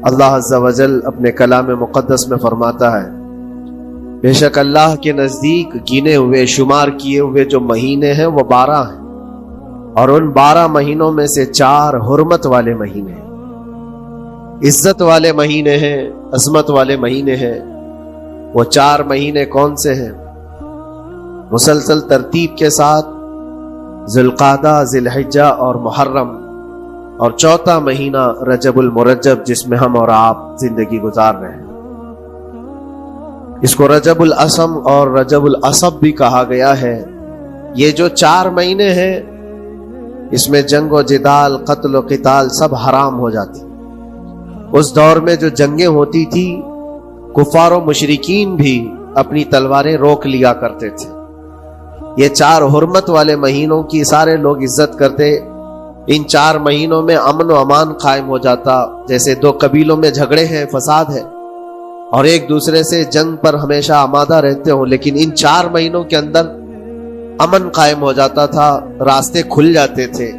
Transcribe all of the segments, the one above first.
اللہ عز و جل اپنے کلام مقدس میں فرماتا ہے، بے شک اللہ کے نزدیک گنے ہوئے شمار کیے ہوئے جو مہینے ہیں وہ 12 ہیں، اور ان 12 مہینوں میں سے 4 حرمت والے مہینے ہیں، عزت والے مہینے ہیں، عظمت والے مہینے ہیں۔ وہ 4 مہینے کون سے ہیں؟ مسلسل ترتیب کے ساتھ ذوالقعدہ، ذی الحجہ اور محرم، اور 4تھا مہینہ رجب المرجب جس میں ہم اور آپ زندگی گزار رہے ہیں۔ اس کو رجب الاسم اور رجب العصب بھی کہا گیا ہے۔ یہ جو 4 مہینے ہیں اس میں جنگ و جدال، قتل و قتال سب حرام ہو جاتی۔ اس دور میں جو جنگیں ہوتی تھی کفار و مشرکین بھی اپنی تلواریں روک لیا کرتے تھے۔ یہ 4 حرمت والے مہینوں کی سارے لوگ عزت کرتے۔ ان 4 مہینوں میں امن و امان قائم ہو جاتا، جیسے 2 قبیلوں میں جھگڑے ہیں، فساد ہے اور ایک دوسرے سے جنگ پر ہمیشہ آمادہ رہتے ہوں، لیکن ان 4 مہینوں کے اندر امن قائم ہو جاتا تھا، راستے کھل جاتے تھے۔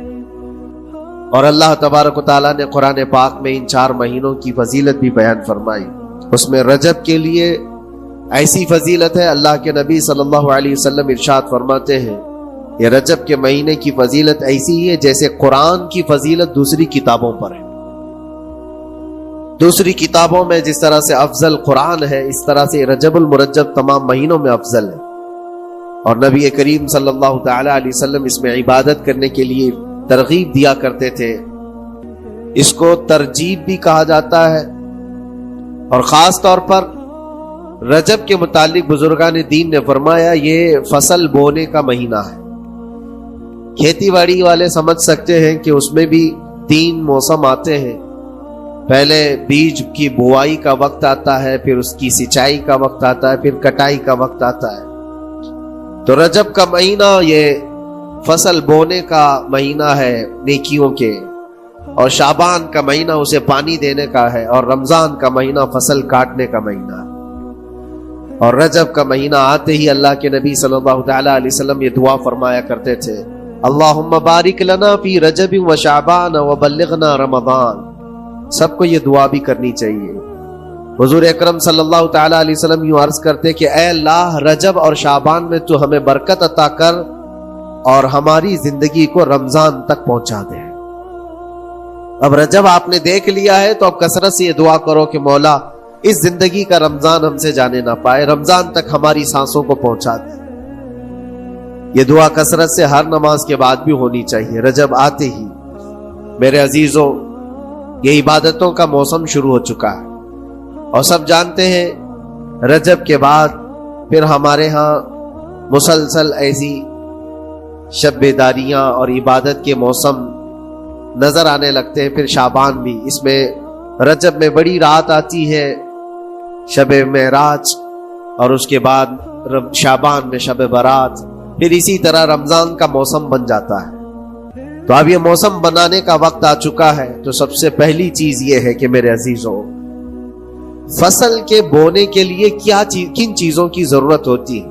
اور اللہ تبارک و تعالیٰ نے قرآن پاک میں ان 4 مہینوں کی فضیلت بھی بیان فرمائی۔ اس میں رجب کے لیے ایسی فضیلت ہے، اللہ کے نبی صلی اللہ علیہ وسلم ارشاد فرماتے ہیں یہ رجب کے مہینے کی فضیلت ایسی ہے جیسے قرآن کی فضیلت دوسری کتابوں پر ہے۔ دوسری کتابوں میں جس طرح سے افضل قرآن ہے، اس طرح سے رجب المرجب تمام مہینوں میں افضل ہے۔ اور نبی کریم صلی اللہ تعالی علیہ وسلم اس میں عبادت کرنے کے لیے ترغیب دیا کرتے تھے۔ اس کو ترجیب بھی کہا جاتا ہے، اور خاص طور پر رجب کے متعلق بزرگان دین نے فرمایا یہ فصل بونے کا مہینہ ہے۔ کھیتی باڑی والے سمجھ سکتے ہیں کہ اس میں بھی 3 موسم آتے ہیں، پہلے بیج کی بوائی کا وقت آتا ہے، پھر اس کی سینچائی کا وقت آتا ہے، پھر کٹائی کا وقت آتا ہے۔ تو رجب کا مہینہ یہ فصل بونے کا مہینہ ہے نیکیوں کے، اور شعبان کا مہینہ اسے پانی دینے کا ہے، اور رمضان کا مہینہ فصل کاٹنے کا مہینہ ہے۔ اور رجب کا مہینہ آتے ہی اللہ کے نبی صلی اللہ تعالی علیہ وسلم یہ دعا فرمایا کرتے تھے، اللہم بارک لنا فی رجب و شعبان وبلغنا رمضان۔ سب کو یہ دعا بھی کرنی چاہیے۔ حضور اکرم صلی اللہ تعالی علیہ وسلم یوں عرض کرتے کہ اے اللہ، رجب اور شعبان میں تو ہمیں برکت عطا کر اور ہماری زندگی کو رمضان تک پہنچا دے۔ اب رجب آپ نے دیکھ لیا ہے تو اب کثرت سے یہ دعا کرو کہ مولا اس زندگی کا رمضان ہم سے جانے نہ پائے، رمضان تک ہماری سانسوں کو پہنچا دے۔ یہ دعا کثرت سے ہر نماز کے بعد بھی ہونی چاہیے۔ رجب آتے ہی میرے عزیزوں یہ عبادتوں کا موسم شروع ہو چکا ہے، اور سب جانتے ہیں رجب کے بعد پھر ہمارے ہاں مسلسل ایسی شب بیداریاں اور عبادت کے موسم نظر آنے لگتے ہیں۔ پھر شعبان بھی، اس میں رجب میں بڑی رات آتی ہے، شب معراج، اور اس کے بعد شعبان میں شب برات، پھر اسی طرح رمضان کا موسم بن جاتا ہے۔ تو اب یہ موسم بنانے کا وقت آ چکا ہے، تو سب سے پہلی چیز یہ ہے کہ میرے عزیزوں فصل کے بونے کے لیے کن چیزوں کی ضرورت ہوتی ہے،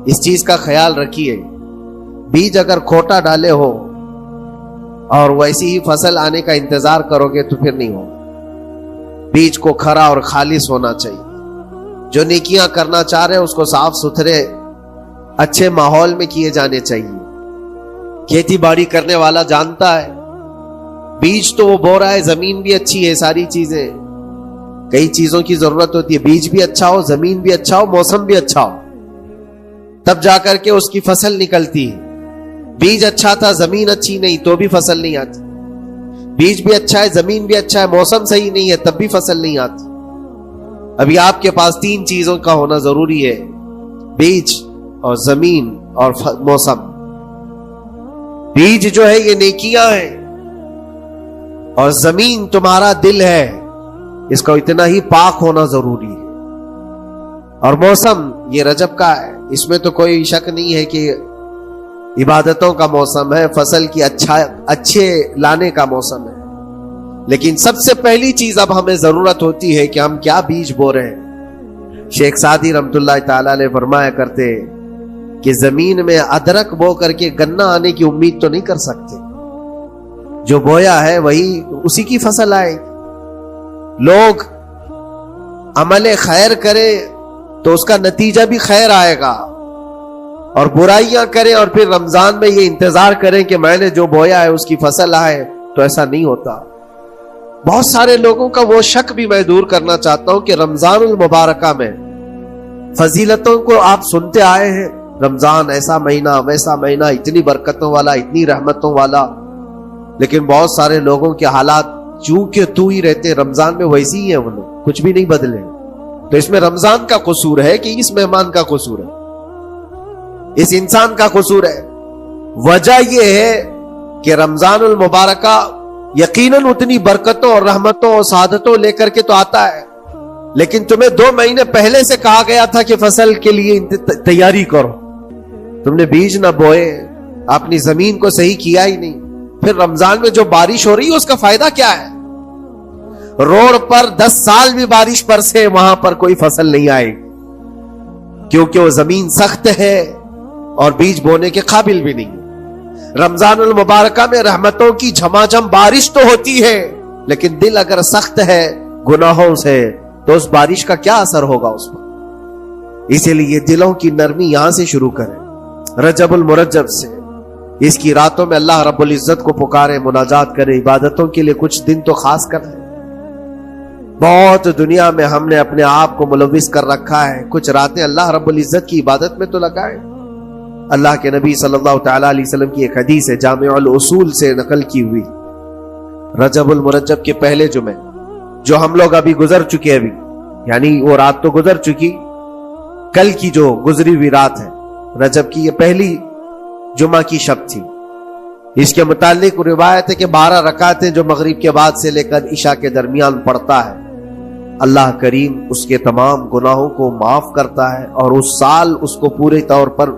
اس چیز کا خیال رکھیے۔ بیج اگر کھوٹا ڈالے ہو اور ویسی ہی فصل آنے کا انتظار کرو گے تو پھر نہیں ہوگا۔ بیج کو کھرا اور خالص ہونا چاہیے۔ جو نیکیاں کرنا چاہ رہے ہیں اس کو صاف ستھرے اچھے ماحول میں کیے جانے چاہیے۔ کھیتی باڑی کرنے والا جانتا ہے بیج تو وہ بو رہا ہے، زمین بھی اچھی ہے، ساری چیزیں، کئی چیزوں کی ضرورت ہوتی ہے، بیج بھی اچھا ہو، زمین بھی اچھا ہو، موسم بھی اچھا ہو، تب جا کر کے اس کی فصل نکلتی ہے۔ بیج اچھا تھا، زمین اچھی نہیں تو بھی فصل نہیں آتی۔ بیج بھی اچھا ہے، زمین بھی اچھا ہے، موسم صحیح نہیں ہے تب بھی فصل نہیں آتی۔ ابھی آپ کے پاس 3 چیزوں کا ہونا ضروری ہے، بیج اور زمین اور موسم۔ بیج جو ہے یہ نیکیاں ہیں، اور زمین تمہارا دل ہے، اس کو اتنا ہی پاک ہونا ضروری ہے۔ اور موسم یہ رجب کا ہے، اس میں تو کوئی شک نہیں ہے کہ عبادتوں کا موسم ہے، فصل کی اچھے لانے کا موسم ہے۔ لیکن سب سے پہلی چیز اب ہمیں ضرورت ہوتی ہے کہ ہم کیا بیج بو رہے ہیں۔ شیخ سعدی رحمت اللہ تعالی علیہ فرمایا کرتے کہ زمین میں ادرک بو کر کے گنا آنے کی امید تو نہیں کر سکتے، جو بویا ہے وہی اسی کی فصل آئے۔ لوگ عمل خیر کرے تو اس کا نتیجہ بھی خیر آئے گا، اور برائیاں کریں اور پھر رمضان میں یہ انتظار کریں کہ میں نے جو بویا ہے اس کی فصل آئے، تو ایسا نہیں ہوتا۔ بہت سارے لوگوں کا وہ شک بھی میں دور کرنا چاہتا ہوں کہ رمضان المبارکہ میں فضیلتوں کو آپ سنتے آئے ہیں، رمضان ایسا مہینہ ویسا مہینہ، اتنی برکتوں والا، اتنی رحمتوں والا، لیکن بہت سارے لوگوں کے حالات چونکہ تو ہی رہتے رمضان میں ویسے ہی ہیں، وہ لوگ کچھ بھی نہیں بدلے۔ تو اس میں رمضان کا قصور ہے کہ اس مہمان کا قصور ہے، اس انسان کا قصور ہے؟ وجہ یہ ہے کہ رمضان المبارکہ یقیناً اتنی برکتوں اور رحمتوں اور سعادتوں لے کر کے تو آتا ہے، لیکن تمہیں 2 مہینے پہلے سے کہا گیا تھا کہ فصل کے لیے تیاری کرو، تم نے بیج نہ بوئے، اپنی زمین کو صحیح کیا ہی نہیں، پھر رمضان میں جو بارش ہو رہی ہے اس کا فائدہ کیا ہے؟ روڈ پر 10 سال بھی بارش برسے وہاں پر کوئی فصل نہیں آئے، کیونکہ وہ زمین سخت ہے اور بیج بونے کے قابل بھی نہیں۔ رمضان المبارکہ میں رحمتوں کی جھماجھم بارش تو ہوتی ہے، لیکن دل اگر سخت ہے گناہوں سے تو اس بارش کا کیا اثر ہوگا اس پر؟ اسی لیے دلوں کی نرمی یہاں سے شروع کریں، رجب المرجب سے۔ اس کی راتوں میں اللہ رب العزت کو پکارے، مناجات کرے، عبادتوں کے لیے کچھ دن تو خاص کریں۔ بہت دنیا میں ہم نے اپنے آپ کو ملوث کر رکھا ہے، کچھ راتیں اللہ رب العزت کی عبادت میں تو لگائے۔ اللہ کے نبی صلی اللہ تعالی علیہ وسلم کی ایک حدیث ہے، جامع الاصول سے نقل کی ہوئی، رجب المرجب کے پہلے جمعے جو ہم لوگ ابھی گزر چکے، ابھی یعنی وہ رات تو گزر چکی، کل کی جو گزری ہوئی رات ہے رجب کی، یہ پہلی جمعہ کی شب تھی۔ اس کے متعلق روایت ہے کہ 12 رکعتیں جو مغرب کے بعد سے لے کر عشاء کے درمیان پڑھتا ہے، اللہ کریم اس کے تمام گناہوں کو معاف کرتا ہے اور اس سال اس کو پورے طور پر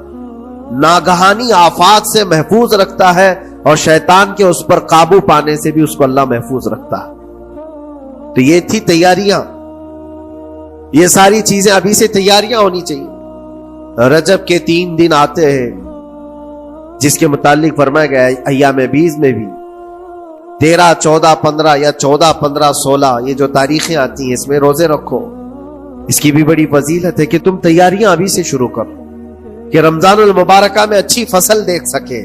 ناگہانی آفات سے محفوظ رکھتا ہے، اور شیطان کے اس پر قابو پانے سے بھی اس کو اللہ محفوظ رکھتا ہے۔ تو یہ تھی تیاریاں، یہ ساری چیزیں ابھی سے تیاریاں ہونی چاہیے۔ رجب کے 3 دن آتے ہیں جس کے متعلق فرمایا گیا ہے ایام بیز میں بھی 13، 14، 15 یا 14، 15، 16 یہ جو تاریخیں آتی ہیں اس میں روزے رکھو۔ اس کی بھی بڑی فضیلت ہے کہ تم تیاریاں ابھی سے شروع کرو کہ رمضان المبارکہ میں اچھی فصل دیکھ سکے،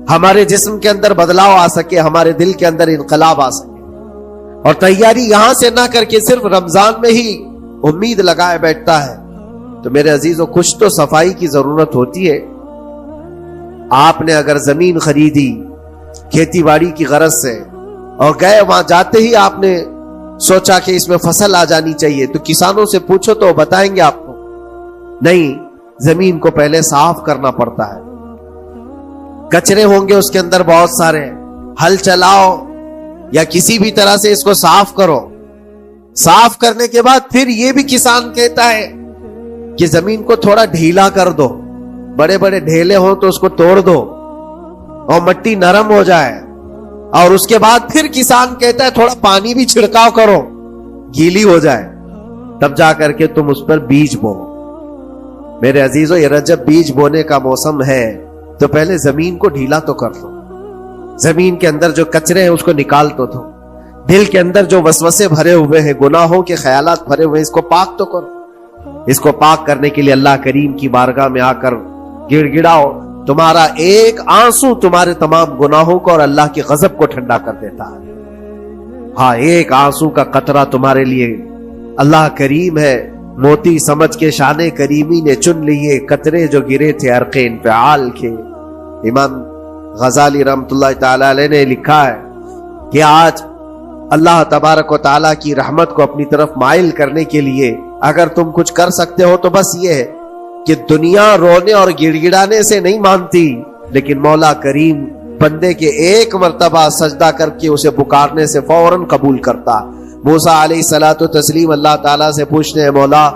ہمارے جسم کے اندر بدلاؤ آ سکے، ہمارے دل کے اندر انقلاب آ سکے۔ اور تیاری یہاں سے نہ کر کے صرف رمضان میں ہی امید لگائے بیٹھتا ہے تو میرے عزیزوں کچھ تو صفائی کی ضرورت ہوتی ہے۔ آپ نے اگر زمین خریدی کھیتی باڑی کی غرض سے اور گئے، وہاں جاتے ہی آپ نے سوچا کہ اس میں فصل آ جانی چاہیے، تو کسانوں سے پوچھو تو بتائیں گے آپ کو نہیں، زمین کو پہلے صاف کرنا پڑتا ہے، کچرے ہوں گے اس کے اندر بہت سارے، ہل چلاؤ یا کسی بھی طرح سے اس کو صاف کرو، صاف کرنے کے بعد پھر یہ بھی کسان کہتا ہے کہ زمین کو تھوڑا ڈھیلا کر دو، بڑے بڑے ڈھیلے ہوں تو اس کو توڑ دو اور مٹی نرم ہو جائے، اور اس کے بعد پھر کسان کہتا ہے تھوڑا پانی بھی چھڑکاؤ کرو، گیلی ہو جائے، تب جا کر کے تم اس پر بیج بو۔ میرے عزیزو یہ رجب بیج بونے کا موسم ہے، تو پہلے زمین کو ڈھیلا تو کر لو، زمین کے اندر جو کچرے ہیں اس کو نکال تو دو، دل کے اندر جو وسوسے بھرے ہوئے ہیں، گناہوں کے خیالات بھرے ہوئے ہیں، اس کو پاک تو کرو۔ اس کو پاک کرنے کے لیے اللہ کریم کی بارگاہ میں آ کر گڑ گڑاؤ، تمہارا ایک آنسو تمہارے تمام گناہوں کو اور اللہ کے غضب کو ٹھنڈا کر دیتا ہے۔ ہاں، ایک آنسو کا قطرہ تمہارے لیے اللہ کریم ہے، موتی سمجھ کے شان کریمی نے چن لیے قطرے جو گرے تھے عرق انفعال کے۔ امام غزالی رحمت اللہ تعالی علیہ نے لکھا ہے کہ آج اللہ تبارک و تعالیٰ کی رحمت کو اپنی طرف مائل کرنے کے لیے اگر تم کچھ کر سکتے ہو تو بس یہ ہے کہ دنیا رونے اور گڑ گڑانے سے نہیں مانتی، لیکن مولا کریم بندے کے ایک مرتبہ سجدہ کر کے اسے پکارنے سے فوراً قبول کرتا۔ موسیٰ علیہ الصلوۃ والتسلیم اللہ تعالیٰ سے پوچھتے ہیں، مولا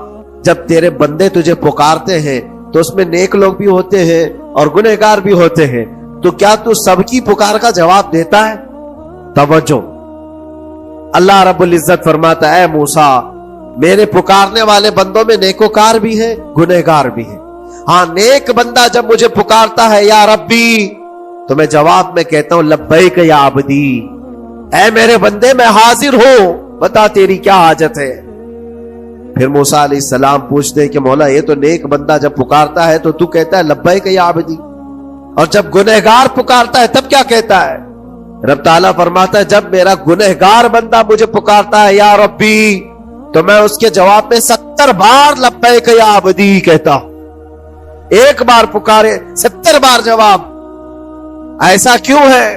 جب تیرے بندے تجھے پکارتے ہیں تو اس میں نیک لوگ بھی ہوتے ہیں اور گنہگار بھی ہوتے ہیں، تو کیا تو سب کی پکار کا جواب دیتا ہے؟ توجہ، اللہ رب العزت فرماتا ہے، اے موسیٰ میرے پکارنے والے بندوں میں نیکوکار بھی ہیں، گنہگار بھی ہیں۔ ہاں، نیک بندہ جب مجھے پکارتا ہے یا ربی، تو میں جواب میں کہتا ہوں لبیک یا عبدی، اے میرے بندے میں حاضر ہوں، بتا تیری کیا حاجت ہے؟ پھر موسیٰ علیہ السلام پوچھتے ہیں کہ مولا یہ تو نیک بندہ جب پکارتا ہے تو کہتا ہے لبیک یا عبدی، اور جب گنہگار پکارتا ہے تب کیا کہتا ہے؟ رب تعالیٰ فرماتا ہے جب میرا گنہگار بندہ مجھے پکارتا ہے یا ربی، تو میں اس کے جواب میں 70 بار لبیک یا عبدی کہتا ہوں۔ ایک بار پکارے 70 بار جواب، ایسا کیوں ہے؟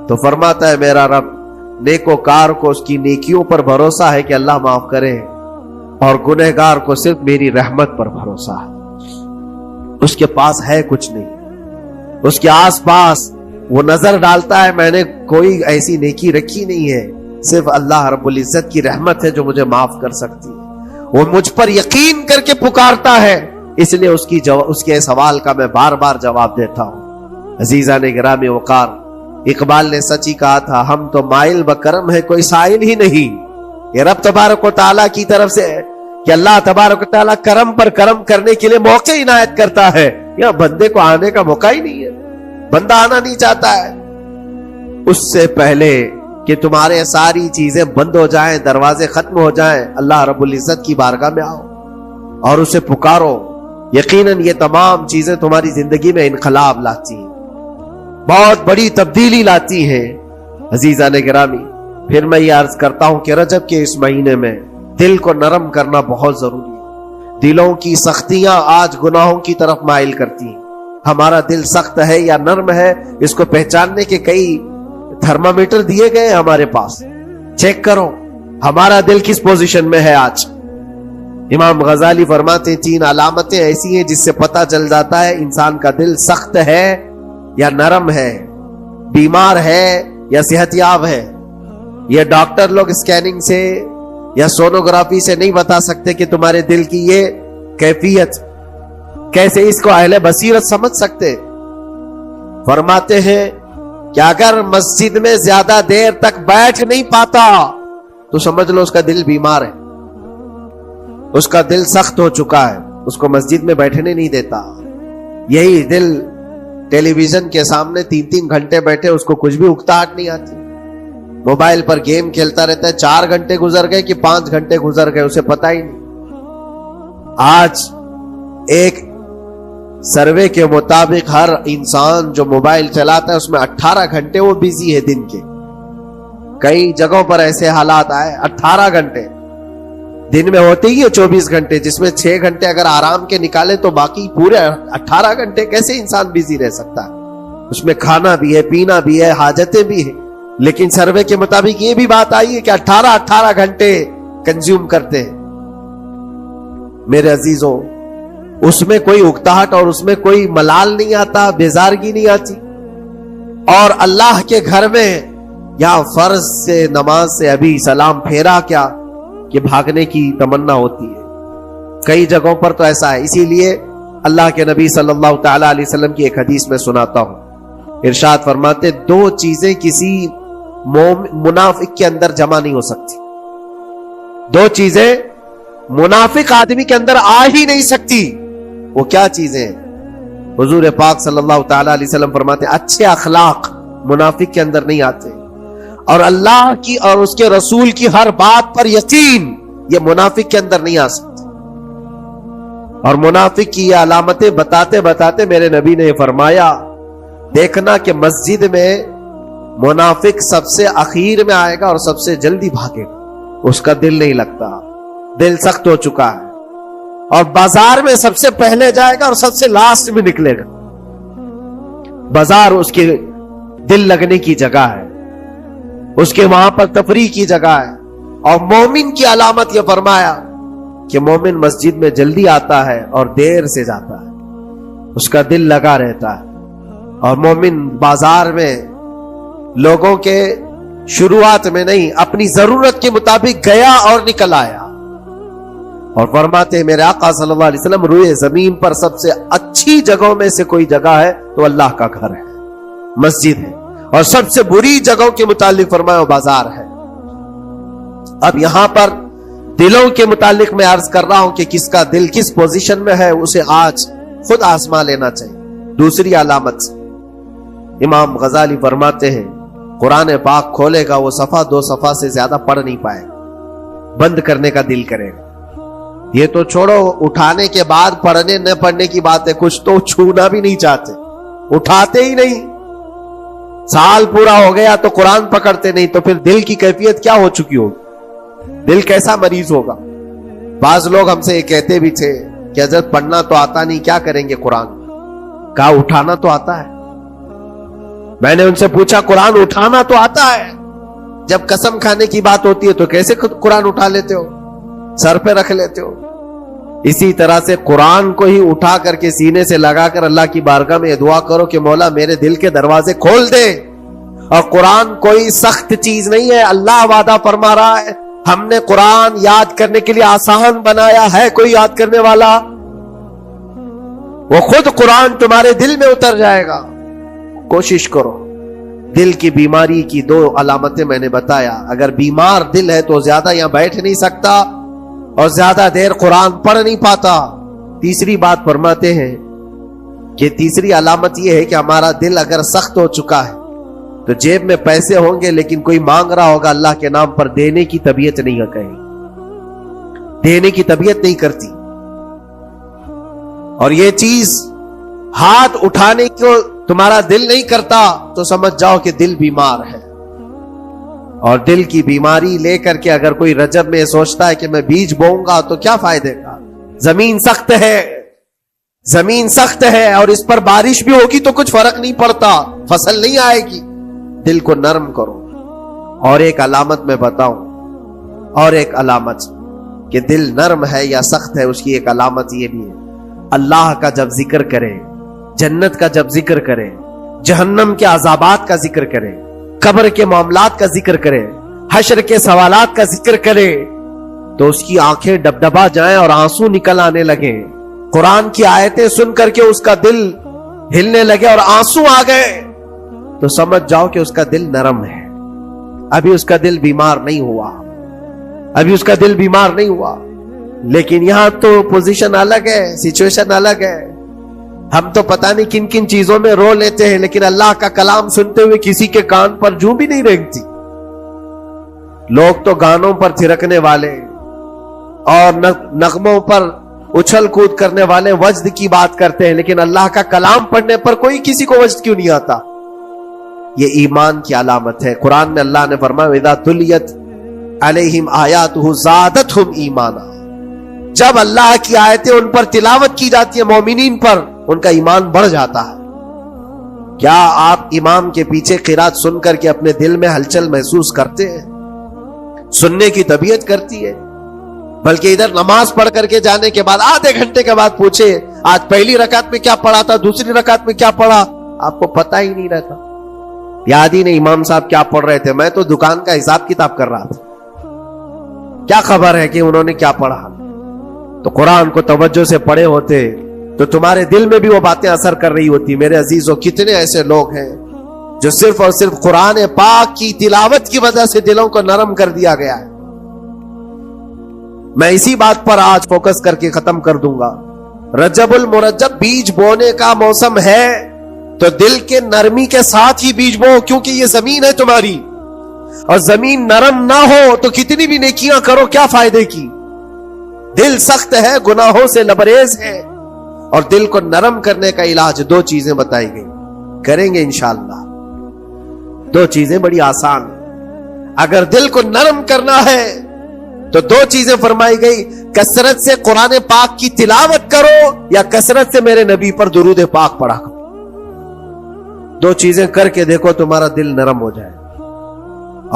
تو فرماتا ہے میرا رب نیکوکار کو اس کی نیکیوں پر بھروسہ ہے کہ اللہ معاف کرے، اور گنہگار کو صرف میری رحمت پر بھروسہ ہے۔ اس کے پاس ہے کچھ نہیں، اس کے آس پاس وہ نظر ڈالتا ہے میں نے کوئی ایسی نیکی رکھی نہیں ہے، صرف اللہ رب العزت کی رحمت ہے جو مجھے معاف کر سکتی ہے۔ وہ مجھ پر یقین کر کے پکارتا ہے، اس لیے اس کے سوال کا میں بار بار جواب دیتا ہوں۔ عزیزان گرامی وقار، اقبال نے سچ ہی کہا تھا، ہم تو مائل بکرم ہے کوئی سائل ہی نہیں۔ یہ رب تبارک و تعالیٰ کی طرف سے ہے کہ اللہ تبارک و تعالیٰ کرم پر کرم کرنے کے لیے موقع عنایت کرتا ہے، یا بندے کو آنے کا موقع ہی نہیں ہے، بندہ آنا نہیں چاہتا ہے۔ اس سے پہلے کہ تمہارے ساری چیزیں بند ہو جائیں، دروازے ختم ہو جائیں، اللہ رب العزت کی بارگاہ میں آؤ اور اسے پکارو، یقیناً یہ تمام چیزیں تمہاری زندگی میں انقلاب لاتی ہیں، بہت بڑی تبدیلی لاتی ہیں۔ عزیزان گرامی، پھر میں یہ عرض کرتا ہوں کہ رجب کے اس مہینے میں دل کو نرم کرنا بہت ضروری ہے۔ دلوں کی سختیاں آج گناہوں کی طرف مائل کرتی ہیں۔ ہمارا دل سخت ہے یا نرم ہے، اس کو پہچاننے کے کئی تھرمامیٹر دیے گئے ہیں ہمارے پاس، چیک کرو ہمارا دل کس پوزیشن میں ہے آج۔ امام غزالی فرماتے ہیں 3 علامتیں ایسی ہیں جس سے پتہ چل جاتا ہے انسان کا دل سخت ہے یا نرم ہے، بیمار ہے یا صحت یاب ہے۔ یہ ڈاکٹر لوگ اسکیننگ سے یا سونوگرافی سے نہیں بتا سکتے کہ تمہارے دل کی یہ کیفیت کیسے، اس کو اہل بصیرت سمجھ سکتے۔ فرماتے ہیں کہ اگر مسجد میں زیادہ دیر تک بیٹھ نہیں پاتا تو سمجھ لو اس کا دل بیمار ہے، اس کا دل سخت ہو چکا ہے، اس کو مسجد میں بیٹھنے نہیں دیتا۔ یہی دل ٹیلی ویژن کے سامنے 3 گھنٹے بیٹھے، اس کو کچھ بھی اکتاہٹ نہیں آتی، موبائل پر گیم کھیلتا رہتا ہے، 4 گھنٹے گزر گئے کہ 5 گھنٹے گزر گئے اسے پتہ ہی نہیں۔ آج ایک سروے کے مطابق ہر انسان جو موبائل چلاتا ہے اس میں 18 گھنٹے وہ بیزی ہے دن کے۔ کئی جگہوں پر ایسے حالات آئے 18 گھنٹے دن میں ہوتے ہی ہے 24 گھنٹے، جس میں 6 گھنٹے اگر آرام کے نکالے تو باقی پورے 18 گھنٹے کیسے انسان بیزی رہ سکتا ہے؟ اس میں کھانا بھی ہے، پینا بھی ہے، حاجتیں بھی ہیں، لیکن سروے کے مطابق یہ بھی بات آئی ہے کہ 18 گھنٹے کنزیوم کرتے ہیں۔ میرے عزیزوں، اس میں کوئی اکتاہٹ اور اس میں کوئی ملال نہیں آتا، بیزارگی نہیں آتی، اور اللہ کے گھر میں یا فرض سے نماز سے ابھی سلام پھیرا کیا کہ بھاگنے کی تمنا ہوتی ہے۔ کئی جگہوں پر تو ایسا ہے، اسی لیے اللہ کے نبی صلی اللہ تعالی علیہ وسلم کی ایک حدیث میں سناتا ہوں، ارشاد فرماتے 2 چیزیں کسی منافق کے اندر جمع نہیں ہو سکتی، 2 چیزیں منافق آدمی کے اندر آ ہی نہیں سکتی۔ وہ کیا چیزیں ہیں؟ حضور پاک صلی اللہ تعالی علیہ وسلم فرماتے اچھے اخلاق منافق کے اندر نہیں آتے، اور اللہ کی اور اس کے رسول کی ہر بات پر یقین، یہ منافق کے اندر نہیں آ سکتی۔ اور منافق کی یہ علامتیں بتاتے بتاتے میرے نبی نے فرمایا، دیکھنا کہ مسجد میں منافق سب سے اخیر میں آئے گا اور سب سے جلدی بھاگے گا، اس کا دل نہیں لگتا، دل سخت ہو چکا ہے، اور بازار میں سب سے پہلے جائے گا اور سب سے لاسٹ میں نکلے گا۔ بازار اس کے دل لگنے کی جگہ ہے، اس کے وہاں پر تفریح کی جگہ ہے۔ اور مومن کی علامت یہ فرمایا کہ مومن مسجد میں جلدی آتا ہے اور دیر سے جاتا ہے، اس کا دل لگا رہتا ہے۔ اور مومن بازار میں لوگوں کے شروعات میں نہیں، اپنی ضرورت کے مطابق گیا اور نکل آیا۔ اور فرماتے ہیں میرے آقا صلی اللہ علیہ وسلم، روئے زمین پر سب سے اچھی جگہوں میں سے کوئی جگہ ہے تو اللہ کا گھر ہے، مسجد ہے، اور سب سے بری جگہوں کے متعلق فرمایا بازار ہے۔ اب یہاں پر دلوں کے متعلق میں عرض کر رہا ہوں کہ کس کا دل کس پوزیشن میں ہے، اسے آج خود آزما لینا چاہیے۔ دوسری علامت، امام غزالی فرماتے ہیں قرآن پاک کھولے گا وہ صفحہ 2 صفحہ سے زیادہ پڑھ نہیں پائے گا, بند کرنے کا دل کرے گا. یہ تو چھوڑو اٹھانے کے بعد پڑھنے نہ پڑھنے کی بات ہے, کچھ تو چھونا بھی نہیں چاہتے, اٹھاتے ہی نہیں. سال پورا ہو گیا تو قرآن پکڑتے نہیں, تو پھر دل کی کیفیت کیا ہو چکی ہوگی, دل کیسا مریض ہوگا. بعض لوگ ہم سے یہ کہتے بھی تھے کہ حضرت پڑھنا تو آتا نہیں, کیا کریں گے قرآن. کہا اٹھانا تو آتا ہے. میں نے ان سے پوچھا قرآن اٹھانا تو آتا ہے, جب قسم کھانے کی بات ہوتی ہے تو کیسے قرآن اٹھا لیتے ہو, سر پہ رکھ لیتے ہو. اسی طرح سے قرآن کو ہی اٹھا کر کے سینے سے لگا کر اللہ کی بارگاہ میں دعا کرو کہ مولا میرے دل کے دروازے کھول دے. اور قرآن کوئی سخت چیز نہیں ہے, اللہ وعدہ فرما رہا ہے ہم نے قرآن یاد کرنے کے لیے آسان بنایا ہے. کوئی یاد کرنے والا, وہ خود قرآن تمہارے دل میں اتر جائے گا. کوشش کرو. دل کی بیماری کی 2 علامتیں میں نے بتایا. اگر بیمار دل ہے تو زیادہ یہاں بیٹھ نہیں سکتا اور زیادہ دیر قرآن پڑھ نہیں پاتا. تیسری بات فرماتے ہیں کہ تیسری علامت یہ ہے کہ ہمارا دل اگر سخت ہو چکا ہے تو جیب میں پیسے ہوں گے لیکن کوئی مانگ رہا ہوگا اللہ کے نام پر, دینے کی طبیعت نہیں ہے, کہیں دینے کی طبیعت نہیں کرتی. اور یہ چیز ہاتھ اٹھانے کو تمہارا دل نہیں کرتا تو سمجھ جاؤ کہ دل بیمار ہے. اور دل کی بیماری لے کر کے اگر کوئی رجب میں سوچتا ہے کہ میں بیج بوؤں گا تو کیا فائدے کا, زمین سخت ہے, زمین سخت ہے اور اس پر بارش بھی ہوگی تو کچھ فرق نہیں پڑتا, فصل نہیں آئے گی. دل کو نرم کرو. اور ایک علامت میں بتاؤں, اور ایک علامت کہ دل نرم ہے یا سخت ہے, اس کی ایک علامت یہ بھی ہے, اللہ کا جب ذکر کرے, جنت کا جب ذکر کرے, جہنم کے عذابات کا ذکر کرے, قبر کے معاملات کا ذکر کرے, حشر کے سوالات کا ذکر کرے, تو اس کی آنکھیں ڈبڈبا جائیں اور آنسو نکل آنے لگے. قرآن کی آیتیں سن کر کے اس کا دل ہلنے لگے اور آنسو آ گئے تو سمجھ جاؤ کہ اس کا دل نرم ہے. ابھی اس کا دل بیمار نہیں ہوا, ابھی اس کا دل بیمار نہیں ہوا. لیکن یہاں تو پوزیشن الگ ہے, سچویشن الگ ہے. ہم تو پتہ نہیں کن کن چیزوں میں رو لیتے ہیں لیکن اللہ کا کلام سنتے ہوئے کسی کے کان پر جوں بھی نہیں رینگتی. لوگ تو گانوں پر تھرکنے والے اور نغموں پر اچھل کود کرنے والے وجد کی بات کرتے ہیں, لیکن اللہ کا کلام پڑھنے پر کوئی کسی کو وجد کیوں نہیں آتا. یہ ایمان کی علامت ہے. قرآن میں اللہ نے فرمایا اذا تلیت علیہم آیاتہ زادتہم ایمانا, جب اللہ کی آیتیں ان پر تلاوت کی جاتی ہیں مومنین پر, ان کا ایمان بڑھ جاتا ہے. کیا آپ امام کے پیچھے قرات سن کر کے اپنے دل میں ہلچل محسوس کرتے ہیں؟ سننے کی طبیعت کرتی ہے. بلکہ ادھر نماز پڑھ کر کے جانے کے بعد آدھے گھنٹے کے بعد پوچھے آج پہلی رکعت میں کیا پڑھا تھا, دوسری رکعت میں کیا پڑھا, آپ کو پتہ ہی نہیں رہتا. یاد ہی نہیں امام صاحب کیا پڑھ رہے تھے, میں تو دکان کا حساب کتاب کر رہا تھا, کیا خبر ہے کہ انہوں نے کیا پڑھا. تو قرآن کو توجہ سے پڑھے ہوتے تو تمہارے دل میں بھی وہ باتیں اثر کر رہی ہوتی. میرے عزیزوں, کتنے ایسے لوگ ہیں جو صرف اور صرف قرآن پاک کی تلاوت کی وجہ سے دلوں کو نرم کر دیا گیا ہے. میں اسی بات پر آج فوکس کر کے ختم کر دوں گا. رجب المرجب بیج بونے کا موسم ہے تو دل کے نرمی کے ساتھ ہی بیج بو, کیونکہ یہ زمین ہے تمہاری, اور زمین نرم نہ ہو تو کتنی بھی نیکیاں کرو کیا فائدے کی. دل سخت ہے, گناہوں سے لبریز ہے, اور دل کو نرم کرنے کا علاج 2 چیزیں بتائی گئی, کریں گے انشاءاللہ. 2 چیزیں بڑی آسان ہیں. اگر دل کو نرم کرنا ہے تو 2 چیزیں فرمائی گئی, کثرت سے قرآن پاک کی تلاوت کرو یا کثرت سے میرے نبی پر درود پاک پڑھا کرو. 2 چیزیں کر کے دیکھو تمہارا دل نرم ہو جائے.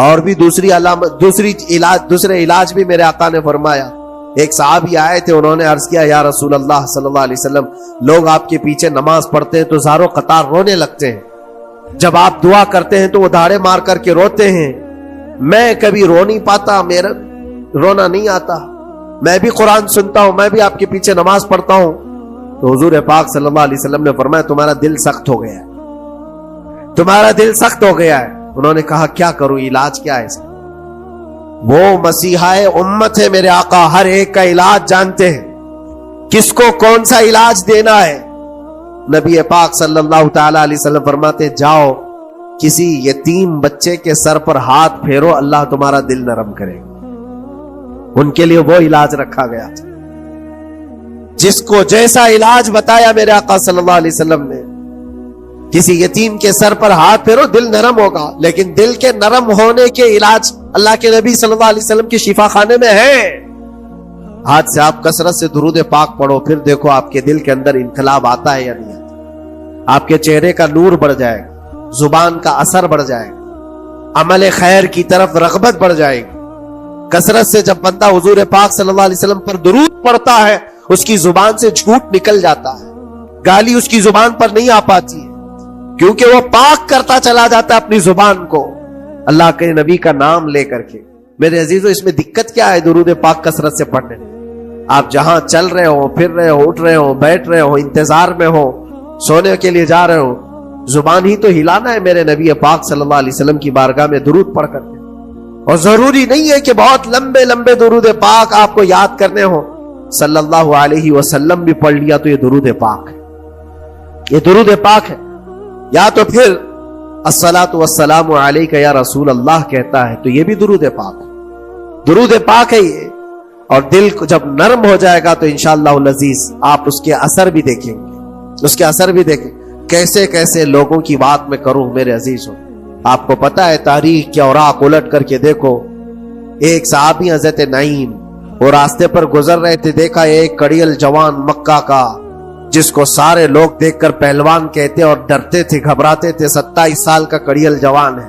اور بھی دوسری علامت, دوسرے علاج بھی میرے آقا نے فرمایا. ایک صحابی آئے تھے, انہوں نے عرض کیا یا رسول اللہ صلی اللہ علیہ وسلم, لوگ آپ کے پیچھے نماز پڑھتے ہیں تو زاروں قطار رونے لگتے ہیں, جب آپ دعا کرتے ہیں تو وہ دھاڑے مار کر کے روتے ہیں. میں کبھی رو نہیں پاتا, میرا رونا نہیں آتا, میں بھی قرآن سنتا ہوں, میں بھی آپ کے پیچھے نماز پڑھتا ہوں. تو حضور پاک صلی اللہ علیہ وسلم نے فرمایا تمہارا دل سخت ہو گیا ہے, تمہارا دل سخت ہو گیا ہے. انہوں نے کہا کیا کروں, علاج کیا ہے اس کا؟ وہ مسیحا امت ہے میرے آقا, ہر ایک کا علاج جانتے ہیں, کس کو کون سا علاج دینا ہے. نبی پاک صلی اللہ تعالی علیہ وسلم فرماتے جاؤ کسی یتیم بچے کے سر پر ہاتھ پھیرو، اللہ تمہارا دل نرم کرے گا۔ ان کے لیے وہ علاج رکھا گیا تھا، جس کو جیسا علاج بتایا میرے آقا صلی اللہ علیہ وسلم نے، کسی یتیم کے سر پر ہاتھ پھیرو دل نرم ہوگا۔ لیکن دل کے نرم ہونے کے علاج اللہ کے نبی صلی اللہ علیہ وسلم کے شفا خانے میں ہے۔ آج سے آپ کثرت سے درود پاک پڑھو، پھر دیکھو آپ کے دل کے اندر انقلاب آتا ہے یا نہیں آتا۔ آپ کے چہرے کا نور بڑھ جائے گا، زبان کا اثر بڑھ جائے گا، عمل خیر کی طرف رغبت بڑھ جائے گی۔ کثرت سے جب بندہ حضور پاک صلی اللہ علیہ وسلم پر درود پڑھتا ہے، اس کی زبان سے جھوٹ نکل جاتا ہے، گالی اس کی زبان پر نہیں آ پاتی ہے، کیونکہ وہ پاک کرتا چلا جاتا ہے اپنی زبان کو اللہ کے نبی کا نام لے کر کے۔ میرے عزیزو، اس میں دقت کیا ہے درود پاک کثرت سے پڑھنے میں؟ آپ جہاں چل رہے ہو، پھر رہے ہو، اٹھ رہے ہو، بیٹھ رہے ہو، انتظار میں ہو، سونے کے لیے جا رہے ہو، زبان ہی تو ہلانا ہے میرے نبی پاک صلی اللہ علیہ وسلم کی بارگاہ میں درود پڑھ کر کے۔ اور ضروری نہیں ہے کہ بہت لمبے لمبے درود پاک آپ کو یاد کرنے ہو، صلی اللہ علیہ وسلم بھی پڑھ لیا تو یہ درود پاک ہے، یہ درود پاک ہے۔ یا تو پھر الصلاۃ والسلام علیک یا رسول اللہ کہتا ہے تو یہ بھی درود پاک ہے، درود پاک ہے یہ۔ اور دل کو جب نرم ہو جائے گا تو انشاءاللہ العزیز آپ اس کے اثر بھی دیکھیں گے، اس کے اثر بھی دیکھیں۔ کیسے کیسے لوگوں کی بات میں کروں میرے عزیزوں، آپ کو پتا ہے تاریخ کے اوراق الٹ کر کے دیکھو۔ ایک صحابی حضرت نعیم، وہ راستے پر گزر رہے تھے، دیکھا ایک کڑیل جوان مکہ کا، جس کو سارے لوگ دیکھ کر پہلوان کہتے اور ڈرتے تھے، گھبراتے تھے۔ 27 سال کا کڑیل جوان ہے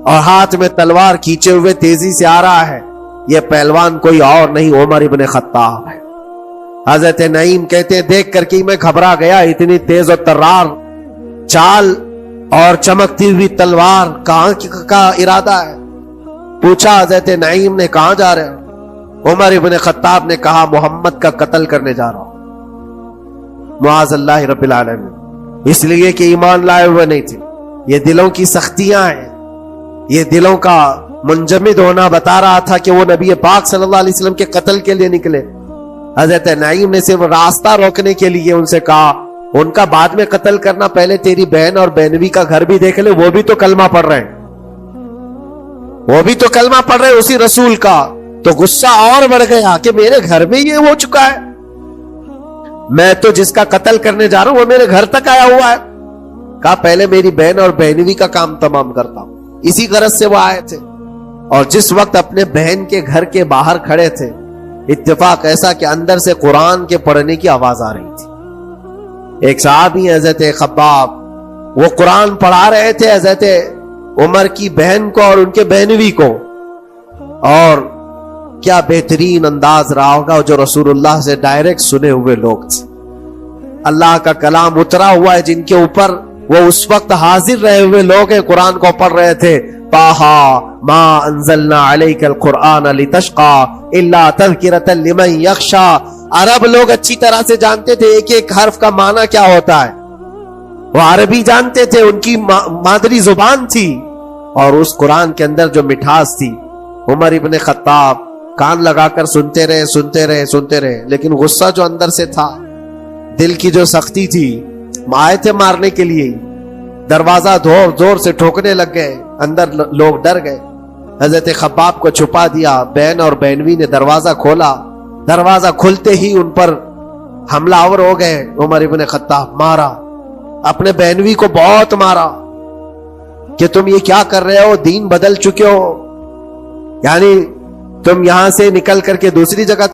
اور ہاتھ میں تلوار کھینچے ہوئے تیزی سے آ رہا ہے۔ یہ پہلوان کوئی اور نہیں، عمر ابن خطاب ہے۔ حضرت نعیم کہتے ہیں دیکھ کر کے میں گھبرا گیا، اتنی تیز اور ترار چال اور چمکتی ہوئی تلوار، کہاں کا ارادہ ہے؟ پوچھا حضرت نعیم نے، کہاں جا رہے ہو؟ عمر ابن خطاب نے کہا محمد کا قتل کرنے جا رہا ہوں، معاذ اللہ رب العالمین، اس لیے کہ ایمان لائے ہوئے نہیں تھے۔ یہ دلوں کی سختیاں ہیں، یہ دلوں کا منجمد ہونا بتا رہا تھا کہ وہ نبی پاک صلی اللہ علیہ وسلم کے قتل کے لیے نکلے۔ حضرت نعیم نے صرف راستہ روکنے کے لیے ان سے کہا ان کا بعد میں قتل کرنا، پہلے تیری بہن اور بہنوی کا گھر بھی دیکھ لے، وہ بھی تو کلمہ پڑھ رہے ہیں، وہ بھی تو کلمہ پڑھ رہے ہیں اسی رسول کا۔ تو غصہ اور بڑھ گیا کہ میرے گھر میں یہ ہو چکا ہے، میں تو جس کا قتل کرنے جا رہا ہوں وہ میرے گھر تک آیا ہوا ہے۔ کہا پہلے میری بہن اور بہنوی کا کام تمام کرتا ہوں۔ اسی غرض سے وہ آئے تھے، اور جس وقت اپنے بہن کے گھر کے باہر کھڑے تھے، اتفاق ایسا کہ اندر سے قرآن کے پڑھنے کی آواز آ رہی تھی۔ ایک صحابی حضرت خباب، وہ قرآن پڑھا رہے تھے حضرت عمر کی بہن کو اور ان کے بہنوی کو، اور کیا بہترین انداز رہا ہوگا جو رسول اللہ سے ڈائریکٹ سنے ہوئے لوگ تھے۔ اللہ کا کلام اترا ہوا ہے جن کے اوپر، وہ اس وقت حاضر رہے ہوئے لوگ ہیں، قرآن کو پڑھ رہے تھے۔ طٰہٰ ما انزلنا علیک القرآن لتشقی الا تذکرۃ لمن یخشی۔ عرب لوگ اچھی طرح سے جانتے تھے ایک ایک حرف کا معنی کیا ہوتا ہے، وہ عربی جانتے تھے، ان کی مادری زبان تھی، اور اس قرآن کے اندر جو مٹھاس تھی۔ عمر ابن خطاب کان لگا کر سنتے رہے سنتے رہے سنتے رہے، لیکن غصہ جو اندر سے تھا، دل کی جو سختی تھی، آئے تھے مارنے کے لیے، دروازہ زور سے ٹھوکنے لگ گئے، اندر لوگ ڈر گئے۔ حضرت خباب کو چھپا دیا، بہن اور بہنوی نے دروازہ کھولا، دروازہ کھلتے ہی ان پر حملہ آور ہو گئے۔ عمر ابن خطاب مارا، اپنے بہنوی کو بہت مارا کہ تم یہ کیا کر رہے ہو، دین بدل چکے ہو، یعنی تم یہاں سے نکل کر کے دوسری جگہ